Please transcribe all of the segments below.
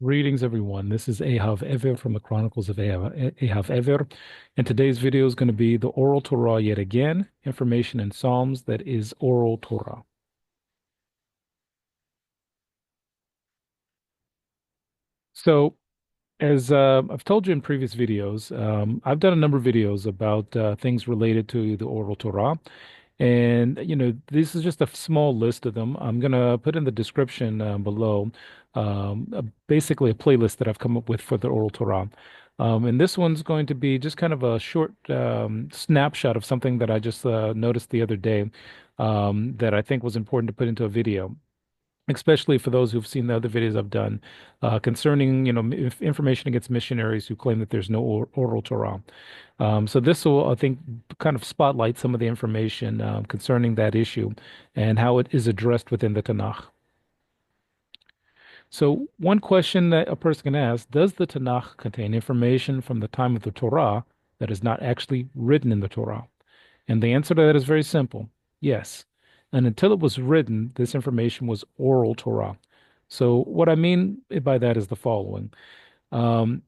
Greetings, everyone. This is Ahav Ever from the Chronicles of Ahav Ever. And today's video is going to be the Oral Torah yet again, information in Psalms that is Oral Torah. So, as I've told you in previous videos, I've done a number of videos about things related to the Oral Torah. And, this is just a small list of them. I'm going to put in the description below basically a playlist that I've come up with for the Oral Torah. And this one's going to be just kind of a short snapshot of something that I just noticed the other day that I think was important to put into a video, especially for those who've seen the other videos I've done concerning, information against missionaries who claim that there's no oral Torah. So this will, I think, kind of spotlight some of the information concerning that issue and how it is addressed within the Tanakh. So one question that a person can ask, does the Tanakh contain information from the time of the Torah that is not actually written in the Torah? And the answer to that is very simple. Yes. And until it was written, this information was oral Torah. So what I mean by that is the following. Um,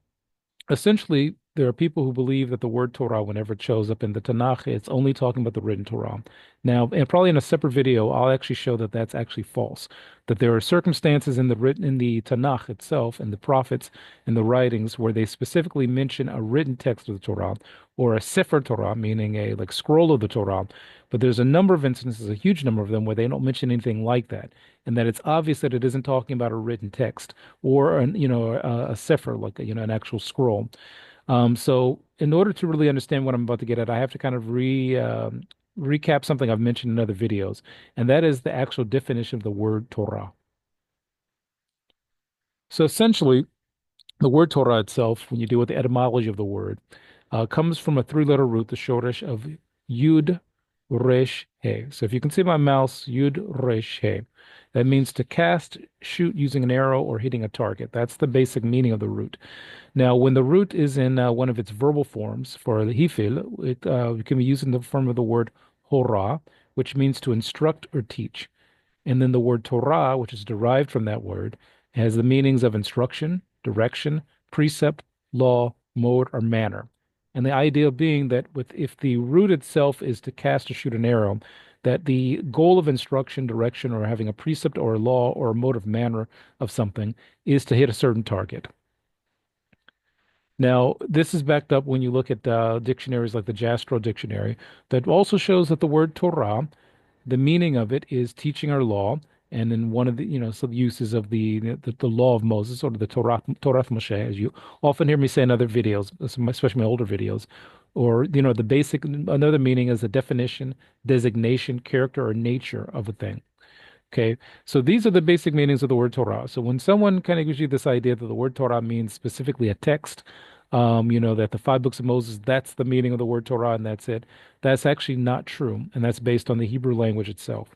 Essentially, there are people who believe that the word Torah, whenever it shows up in the Tanakh, it's only talking about the written Torah. Now, and probably in a separate video, I'll actually show that that's actually false. That there are circumstances in the Tanakh itself and the prophets and the writings where they specifically mention a written text of the Torah or a Sefer Torah, meaning a like scroll of the Torah. But there's a number of instances, a huge number of them, where they don't mention anything like that, and that it's obvious that it isn't talking about a written text or a sefer like an actual scroll. So in order to really understand what I'm about to get at, I have to kind of recap something I've mentioned in other videos, and that is the actual definition of the word Torah. So essentially, the word Torah itself, when you deal with the etymology of the word, comes from a three-letter root, the shoresh of Yud Resh He. So if you can see my mouse, Yud Resh He, that means to cast, shoot using an arrow or hitting a target. That's the basic meaning of the root. Now, when the root is in one of its verbal forms for the hifil, it can be used in the form of the word hora, which means to instruct or teach. And then the word Torah, which is derived from that word, has the meanings of instruction, direction, precept, law, mode, or manner. And the idea being that if the root itself is to cast or shoot an arrow, that the goal of instruction, direction, or having a precept or a law or a mode of manner of something is to hit a certain target. Now, this is backed up when you look at dictionaries like the Jastrow Dictionary, that also shows that the word Torah, the meaning of it is teaching or law, and then one of the some uses of the law of Moses or the Torah Moshe, as you often hear me say in other videos, especially my older videos, or the basic another meaning is a definition, designation, character, or nature of a thing. Okay, so these are the basic meanings of the word Torah. So when someone kind of gives you this idea that the word Torah means specifically a text, that the five books of Moses, that's the meaning of the word Torah and that's it. That's actually not true, and that's based on the Hebrew language itself.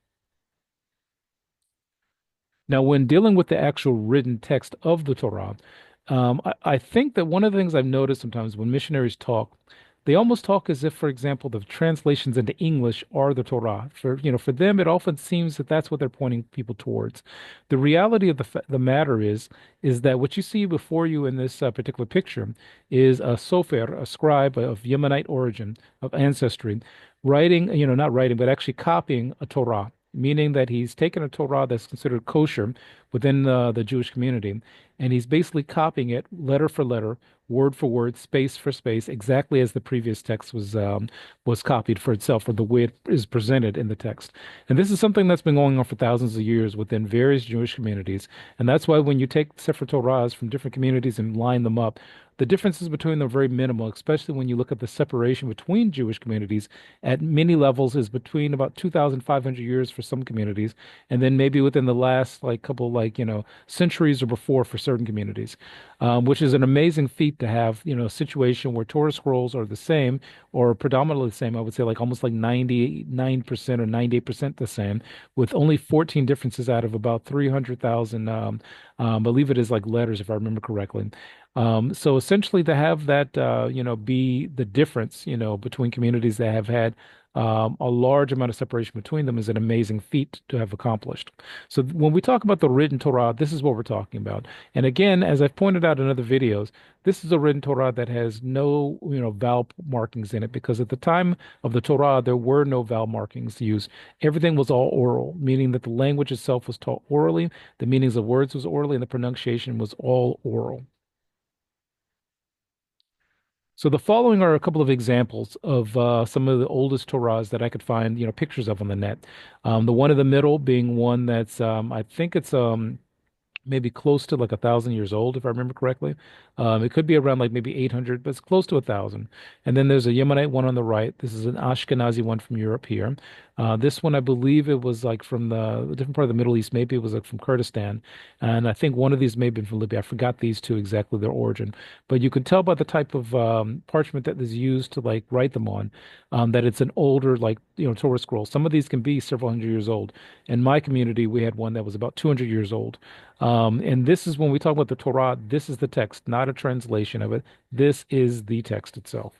Now, when dealing with the actual written text of the Torah, I think that one of the things I've noticed sometimes when missionaries talk, they almost talk as if, for example, the translations into English are the Torah. For them, it often seems that that's what they're pointing people towards. The reality of the matter is that what you see before you in this particular picture is a sofer, a scribe of Yemenite origin, of ancestry, writing, not writing, but actually copying a Torah, meaning that he's taken a Torah that's considered kosher within the Jewish community, and he's basically copying it letter for letter, word for word, space for space, exactly as the previous text was copied for itself, or the way it is presented in the text. And this is something that's been going on for thousands of years within various Jewish communities, and that's why when you take Sefer Torahs from different communities and line them up, the differences between them are very minimal, especially when you look at the separation between Jewish communities at many levels is between about 2,500 years for some communities, and then maybe within the last like couple centuries or before for certain communities, which is an amazing feat to have, a situation where Torah scrolls are the same or predominantly the same. I would say like almost like 99% or 98% the same, with only 14 differences out of about 300,000. I believe it is like letters, if I remember correctly. So essentially, to have that, be the difference, between communities that have had A large amount of separation between them is an amazing feat to have accomplished. So when we talk about the written Torah, this is what we're talking about. And again, as I've pointed out in other videos, this is a written Torah that has no, vowel markings in it because at the time of the Torah, there were no vowel markings used. Everything was all oral, meaning that the language itself was taught orally, the meanings of words was orally, and the pronunciation was all oral. So the following are a couple of examples of some of the oldest Torahs that I could find, pictures of on the net. The one in the middle being one that's, I think it's maybe close to like 1,000 years old, if I remember correctly. It could be around like maybe 800, but it's close to 1,000. And then there's a Yemenite one on the right. This is an Ashkenazi one from Europe here. This one, I believe it was like from the different part of the Middle East. Maybe it was like from Kurdistan. And I think one of these may have been from Libya. I forgot these two exactly their origin. But you can tell by the type of parchment that is used to like write them on that it's an older, like, Torah scroll. Some of these can be several hundred years old. In my community, we had one that was about 200 years old. And this is when we talk about the Torah, this is the text, not a translation of it. This is the text itself.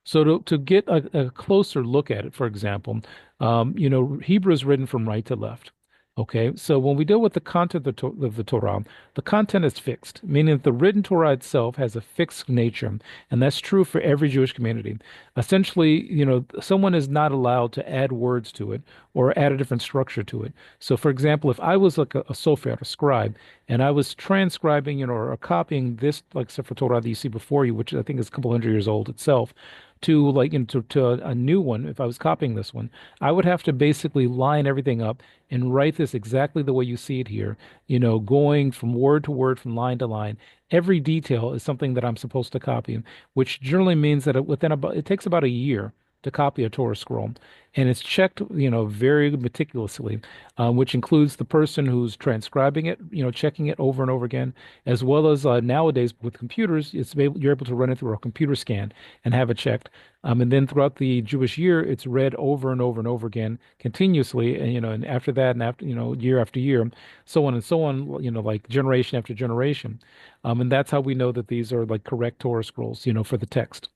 So to get a closer look at it, for example, Hebrew is written from right to left. Okay, so when we deal with the content of the Torah, the content is fixed, meaning that the written Torah itself has a fixed nature, and that's true for every Jewish community. Essentially, someone is not allowed to add words to it or add a different structure to it. So, for example, if I was like a sofer, a scribe, and I was transcribing, or copying this like Sefer Torah that you see before you, which I think is a couple hundred years old itself, to like to a new one, if I was copying this one, I would have to basically line everything up and write this exactly the way you see it here, going from word to word, from line to line. Every detail is something that I'm supposed to copy, which generally means that it takes about a year to copy a Torah scroll, and it's checked, very meticulously, which includes the person who's transcribing it, checking it over and over again, as well as nowadays with computers, you're able to run it through a computer scan and have it checked. And then throughout the Jewish year, it's read over and over and over again continuously, and and after that, and after year after year, so on and so on, like generation after generation. And that's how we know that these are like correct Torah scrolls, for the text.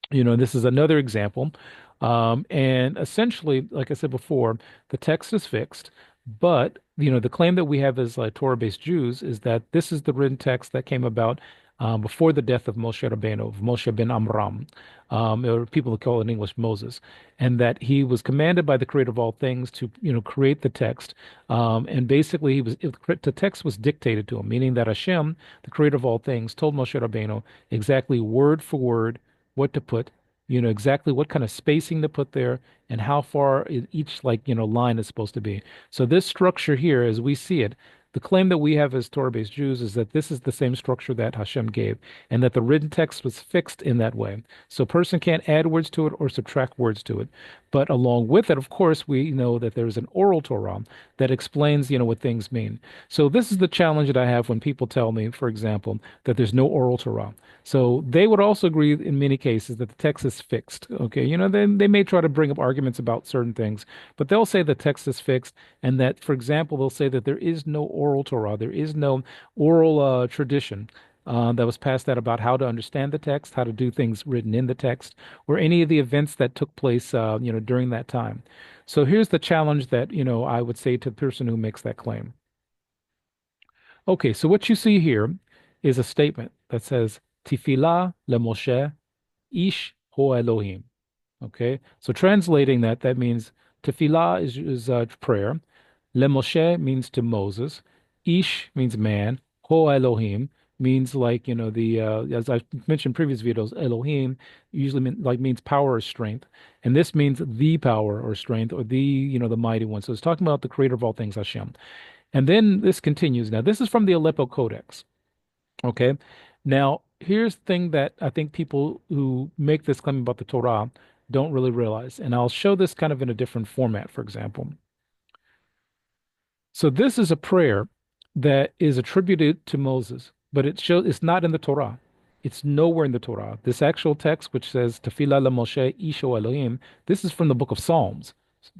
This is another example. And essentially, like I said before, the text is fixed, but the claim that we have as Torah-based Jews is that this is the written text that came about before the death of Moshe Rabbeinu, of Moshe ben Amram, or people who call it in English Moses, and that he was commanded by the Creator of all things to, create the text. And basically, the text was dictated to him, meaning that Hashem, the Creator of all things, told Moshe Rabbeinu exactly word for word what to put, exactly what kind of spacing to put there and how far each like, line is supposed to be. So this structure here, as we see it, the claim that we have as Torah-based Jews is that this is the same structure that Hashem gave, and that the written text was fixed in that way. So a person can't add words to it or subtract words to it. But along with it, of course, we know that there's an oral Torah that explains, what things mean. So this is the challenge that I have when people tell me, for example, that there's no oral Torah. So they would also agree in many cases that the text is fixed. Okay, they may try to bring up arguments about certain things, but they'll say the text is fixed, and that, for example, they'll say that there is no oral Torah, there is no oral tradition that was passed down about how to understand the text, how to do things written in the text, or any of the events that took place, during that time. So here's the challenge that, I would say to the person who makes that claim. Okay, so what you see here is a statement that says, Tefillah leMoshe Ish Ho Elohim. Okay, so translating that, that means tefillah is prayer. LeMoshe means to Moses. Ish means man. Ho Elohim means like, the as I mentioned in previous videos, Elohim usually means power or strength, and this means the power or strength or the, the mighty one. So it's talking about the creator of all things, Hashem. And then this continues. Now, this is from the Aleppo Codex. Okay. Now, here's the thing that I think people who make this claim about the Torah don't really realize. And I'll show this kind of in a different format, for example. So this is a prayer that is attributed to Moses, but it's not in the Torah. It's nowhere in the Torah. This actual text, which says Tefillah LaMoshe Isho Elohim, this is from the book of Psalms,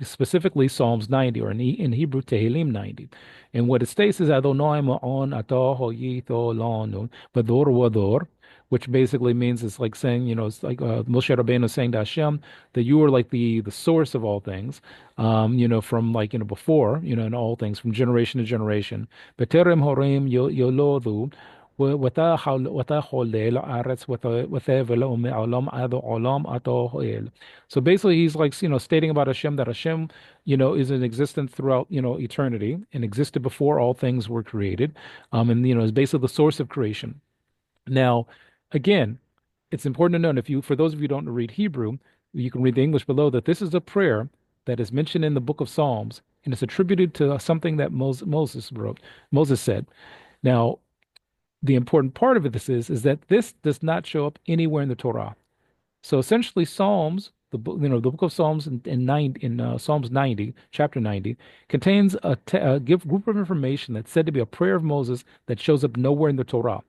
specifically Psalms 90, or in Hebrew Tehillim 90. And what it states is Adonai ma'on atah hoyito lanu bador wador which basically means it's like saying, it's like Moshe Rabbeinu saying to Hashem that you are like the source of all things, from like, before, in all things, from generation to generation. B'terem horim yolodu, ואתה חולל הארץ ולא מעולם עד עולם אתה הואל. So basically he's like, stating about Hashem that Hashem, is in existence throughout, eternity and existed before all things were created. And, is basically the source of creation. Now, again, it's important to note if you, for those of you who don't read Hebrew, you can read the English below that this is a prayer that is mentioned in the book of Psalms and it's attributed to something that Moses wrote, Moses said. Now, the important part of this is that this does not show up anywhere in the Torah. So essentially, Psalms, the book of Psalms in Psalms 90, chapter 90, contains a group of information that's said to be a prayer of Moses that shows up nowhere in the Torah.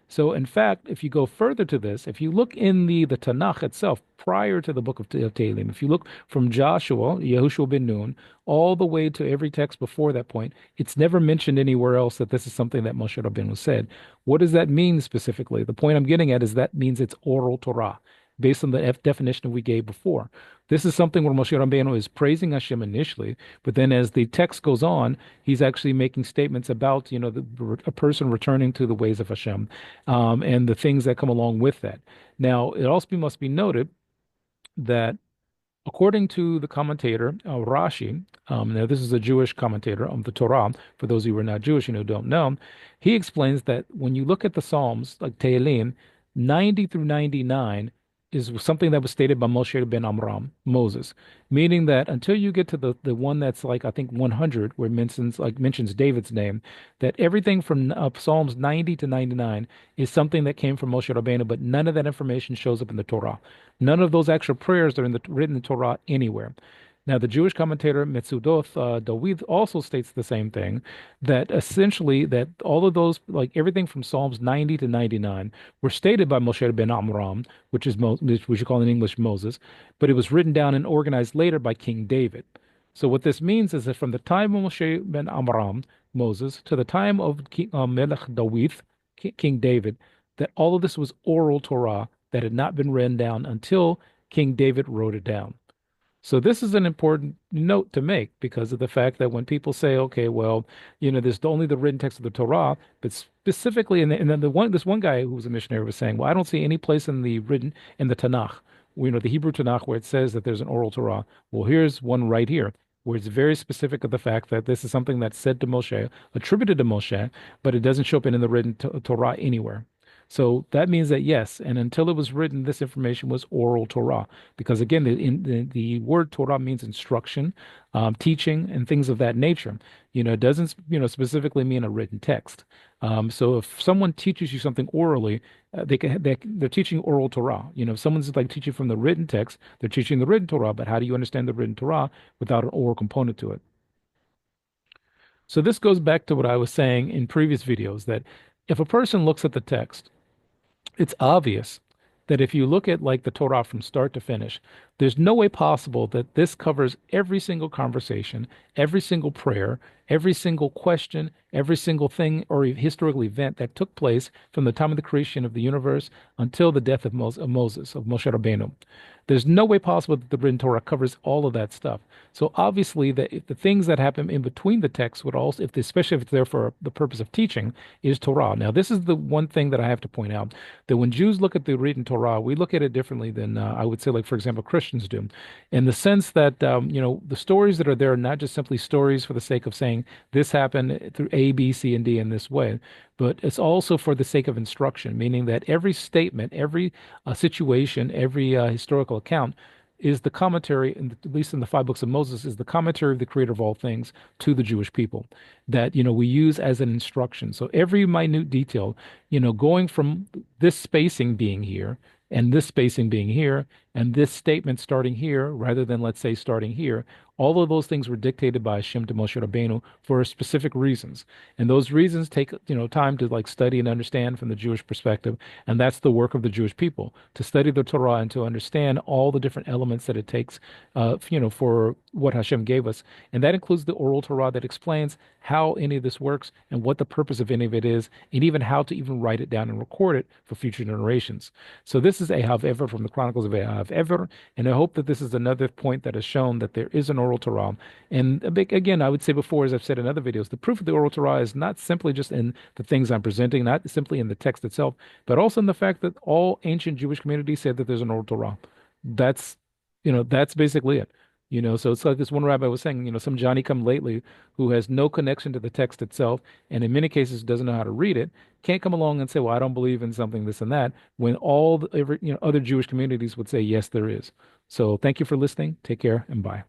So, in fact, if you go further to this, if you look in the Tanakh itself, prior to the book of Tehillim, if you look from Joshua, Yehoshua ben Nun, all the way to every text before that point, it's never mentioned anywhere else that this is something that Moshe Rabbeinu said. What does that mean specifically? The point I'm getting at is that means it's oral Torah, based on the definition we gave before. This is something where Moshe Rabbeinu is praising Hashem initially, but then as the text goes on, he's actually making statements about, a person returning to the ways of Hashem, and the things that come along with that. Now, it also must be noted that according to the commentator Rashi, now this is a Jewish commentator of the Torah, for those of you who are not Jewish and who don't know, he explains that when you look at the Psalms, like Tehillim, 90 through 99 is something that was stated by Moshe ben Amram, Moses, meaning that until you get to the one that's like I think 100, where it mentions David's name, that everything from Psalms 90 to 99 is something that came from Moshe Rabbeinu, but none of that information shows up in the Torah. None of those actual prayers are written in the Torah anywhere. Now, the Jewish commentator Metzudoth David also states the same thing, that essentially that all of those, like everything from Psalms 90 to 99, were stated by Moshe ben Amram, which is which we should call in English Moses, but it was written down and organized later by King David. So what this means is that from the time of Moshe ben Amram, Moses, to the time of Melech David, King David, that all of this was oral Torah that had not been written down until King David wrote it down. So this is an important note to make because of the fact that when people say, okay, well, there's only the written text of the Torah, but specifically, and then this one guy who was a missionary was saying, well, I don't see any place in the Tanakh, the Hebrew Tanakh, where it says that there's an oral Torah. Well, here's one right here, where it's very specific of the fact that this is something that's said to Moshe, attributed to Moshe, but it doesn't show up in the written Torah anywhere. So that means that yes, and until it was written, this information was oral Torah, because again, the word Torah means instruction, teaching, and things of that nature. It doesn't, specifically mean a written text. So if someone teaches you something orally, they're teaching oral Torah. If someone's like teaching from the written text, they're teaching the written Torah. But how do you understand the written Torah without an oral component to it? So this goes back to what I was saying in previous videos that if a person looks at the text, it's obvious that if you look at like the Torah from start to finish, there's no way possible that this covers every single conversation, every single prayer, every single question, every single thing or historical event that took place from the time of the creation of the universe until the death of Moses, of Moshe Rabbeinu. There's no way possible that the written Torah covers all of that stuff. So obviously, if the things that happen in between the texts would also, especially if it's there for the purpose of teaching, is Torah. Now, this is the one thing that I have to point out, that when Jews look at the written Torah, we look at it differently than I would say, like, for example, Christians do, in the sense that, the stories that are there are not just simply stories for the sake of saying this happened through A, B, C, and D in this way, but it's also for the sake of instruction, meaning that every statement, every situation, every historical account is the commentary, at least in the five books of Moses, is the commentary of the creator of all things to the Jewish people that, we use as an instruction. So every minute detail, going from this spacing being here and this spacing being here And this statement starting here, rather than let's say starting here, all of those things were dictated by Hashem to Moshe Rabbeinu for specific reasons. And those reasons take, time to like study and understand from the Jewish perspective. And that's the work of the Jewish people, to study the Torah and to understand all the different elements that it takes, for what Hashem gave us. And that includes the oral Torah that explains how any of this works and what the purpose of any of it is, and even how to even write it down and record it for future generations. So this is Ahav Ever from the Chronicles of Ahav Ever, and I hope that this is another point that has shown that there is an oral Torah. And again, I would say before, as I've said in other videos, the proof of the oral Torah is not simply just in the things I'm presenting, not simply in the text itself, but also in the fact that all ancient Jewish communities said that there's an oral Torah. That's, that's basically it. So it's like this one rabbi was saying, some Johnny come lately who has no connection to the text itself, and in many cases doesn't know how to read it, can't come along and say, well, I don't believe in something, this and that, when other Jewish communities would say, yes, there is. So thank you for listening. Take care and bye.